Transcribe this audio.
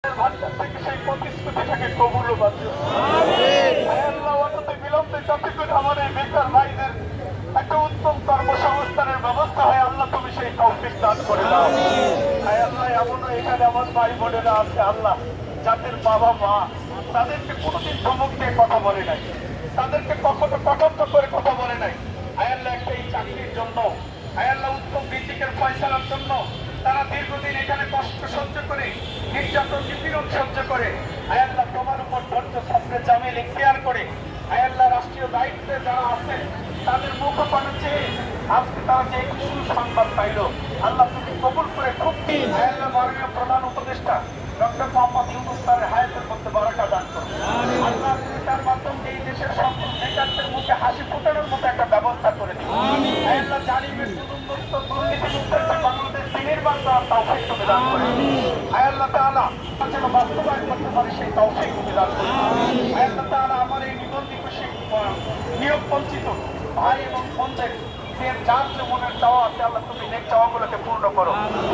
ভান্ডার থেকে সেই প্রতিশ্রুতিটাকে কবুল বাঁচো। আল্লাহ অনতি বিলম্বে যাতে করে আমার এই বেকার ভাইদের একটা উত্তম কর্মসংস্থানের ব্যবস্থা হয়, আল্লাহ তুমি সেই তৌফিক দান করে দাও। আল্লাহ এমনও এখানে আমার ভাই বোনেরা আছে আল্লাহ, যাদের বাবা মা তাদেরকে কোনোদিন ধমক দিয়ে কথা বলে নাই, তাদেরকে কখনো কটাক্ষ করে কথা বলে নাই। আল্লাহ একটা এই চাকরির জন্য, আল্লাহ উত্তম রিজিকের ফয়সালার জন্য তারা দীর্ঘদিন এখানে কষ্ট সহ্য করে, নির্যাতন নিপীড়ন সহ্য করে, আল্লাহ তোমার উপর ধৈর্য সবরে জামিল ইখতিয়ার করে, আল্লাহ রাষ্ট্রীয় দায়িত্বে যারা আছে তাদের মুখপানে চেয়ে আজকে তারা যে সুসংবাদ পাইল, আল্লাহ তুমি কবুল করে খুব আল্লাহ মাননীয় প্রধান উপদেষ্টা ডক্টর মোহাম্মদ ইউনূস স্যারের হায়াতের মধ্যে বারাকা দান করুন। আল্লাহ তুমি তার মাধ্যমে এই দেশের সকল বেকারদের মুখে হাসি ফোটানোর মতো একটা ব্যবস্থা করে দিন। আল্লাহ জালিমের দুর্নীতিমুক্ত একটা বাংলাদেশ বিনির্মাণ করার তৌফিক তুমি দান করুন। আল্লাহ তাআলা যেন বাস্তবায়ন করতে পারে সেই তৌফিক তুমি দান করুন। আল্লাহ তাআলা আমার এই নিবন্ধিত নিয়োগ বঞ্চিত ভাই এবং বোনদের যার যে মনের চাওয়া আছে আল্লাহ তুমি নেক চাওয়াগুলোকে পূর্ণ করো।